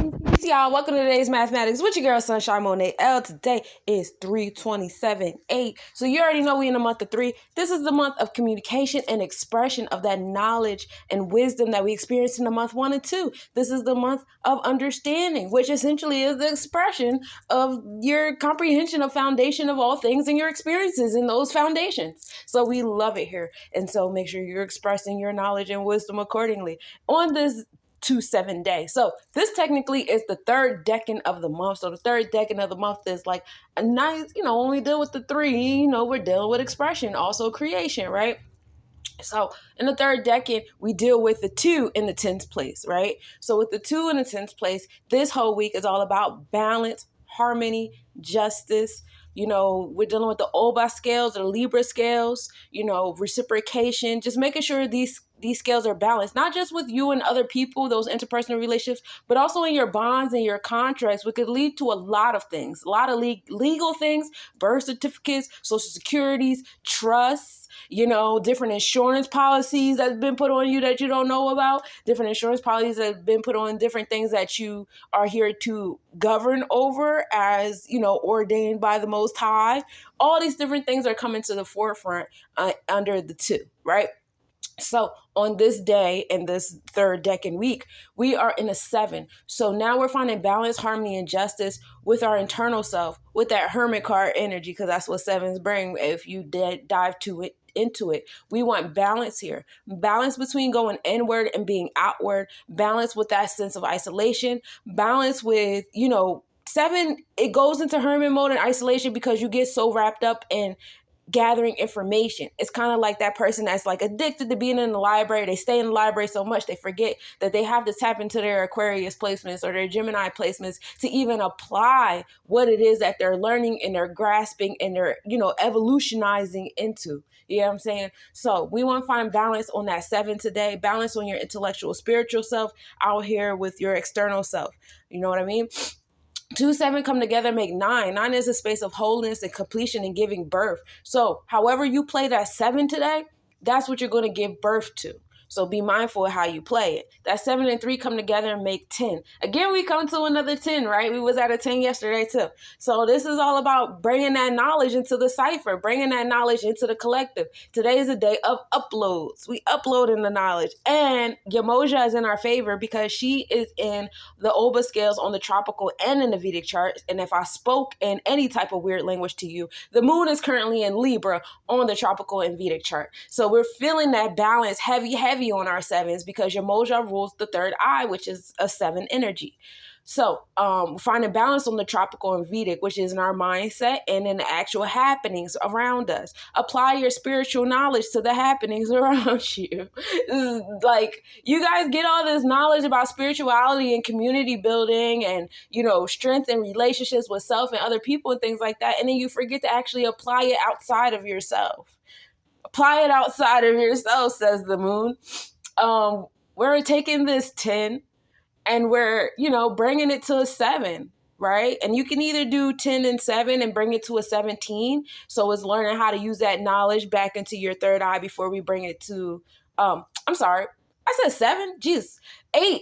Peace, y'all. Welcome to today's mathematics with your girl Sunshine Monet L. Today is 3/27/8. So you already know we in the month of 3. This is the month of communication and expression of that knowledge and wisdom that we experienced in the month 1 and 2. This is the month of understanding, which essentially is the expression of your comprehension of foundation of all things and your experiences in those foundations. So we love it here. And so make sure you're expressing your knowledge and wisdom accordingly on this 2/7 day. So this technically is the third decan of the month. So the third decan of the month is like a nice, when we deal with the 3, we're dealing with expression, also creation, right? So in the third decan, we deal with the 2 in the 10th place, right? So with the 2 in the 10th place, this whole week is all about balance, harmony, justice. We're dealing with the Oba scales, the Libra scales, reciprocation, just making sure these scales are balanced, not just with you and other people, those interpersonal relationships, but also in your bonds and your contracts, which could lead to a lot of things, a lot of legal things, birth certificates, social securities, trusts, different insurance policies that have been put on you that you don't know about, different insurance policies that have been put on different things that you are here to govern over as, ordained by the Most High. All these different things are coming to the forefront under the 2, right? So on this day in this third decan week, we are in a 7. So now we're finding balance, harmony, and justice with our internal self, with that hermit card energy, because that's what 7s bring if you dive into it. We want balance here. Balance between going inward and being outward. Balance with that sense of isolation. Balance with, 7, it goes into hermit mode and isolation because you get so wrapped up in gathering information. It's kind of like that person that's like addicted to being in the library. They stay in the library so much they forget that they have to tap into their Aquarius placements or their Gemini placements to even apply what it is that they're learning and they're grasping and they're, evolutionizing into. You know what I'm saying? So we want to find balance on that 7 today, balance on your intellectual, spiritual self out here with your external self. You know what I mean? 2, 7 come together, make 9. 9 is a space of wholeness and completion and giving birth. So however you play that 7 today, that's what you're going to give birth to. So be mindful of how you play it. That 7 and 3 come together and make 10. Again, we come to another 10, right? We was at a 10 yesterday too. So this is all about bringing that knowledge into the cipher, bringing that knowledge into the collective. Today is a day of uploads. We upload in the knowledge. And Yamoja is in our favor because she is in the Oba scales on the tropical and in the Vedic chart. And if I spoke in any type of weird language to you, the moon is currently in Libra on the tropical and Vedic chart. So we're feeling that balance heavy on our 7s because your moja rules the third eye, which is a 7 energy. So finding balance on the tropical and Vedic, which is in our mindset and in the actual happenings around us. Apply your spiritual knowledge to the happenings around you. Like, you guys get all this knowledge about spirituality and community building and, strength and relationships with self and other people and things like that. And then you forget to actually apply it outside of yourself. Apply it outside of yourself, says the moon. We're taking this 10 and we're, bringing it to a 7, right? And you can either do 10 and 7 and bring it to a 17. So it's learning how to use that knowledge back into your third eye before we bring it to, I said 7, jeez, 8.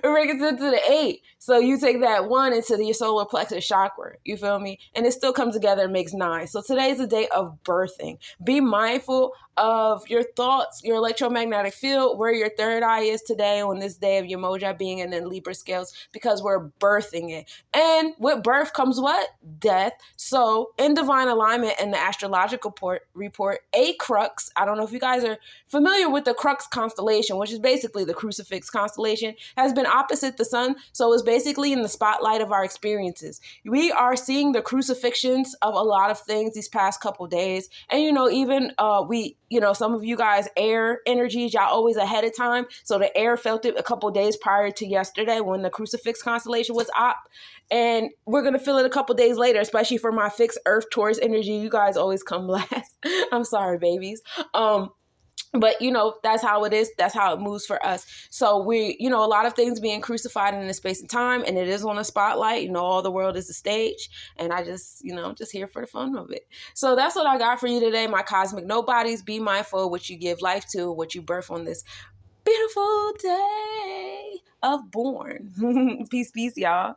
We're bringing it to the 8. So you take that 1 into your solar plexus chakra, you feel me? And it still comes together and makes 9. So today is a day of birthing. Be mindful of your thoughts, your electromagnetic field, where your third eye is today on this day of your moja being in the Libra scales, because we're birthing it. And with birth comes what? Death. So in divine alignment in the astrological report, a crux, I don't know if you guys are familiar with the crux constellation, which is basically the crucifix constellation, has been opposite the sun. So it's basically in the spotlight of our experiences. We are seeing the crucifixions of a lot of things these past couple days. And, even some of you guys, air energies, y'all always ahead of time. So the air felt it a couple days prior to yesterday when the crucifix constellation was up. And we're going to feel it a couple days later, especially for my fixed Earth Taurus energy. You guys always come last. I'm sorry, babies. But, that's how it is. That's how it moves for us. So we, a lot of things being crucified in the space and time, and it is on a spotlight. All the world is a stage. And I just, just here for the fun of it. So that's what I got for you today, my cosmic nobodies. Be mindful of what you give life to, what you birth on this beautiful day of born. Peace, peace, y'all.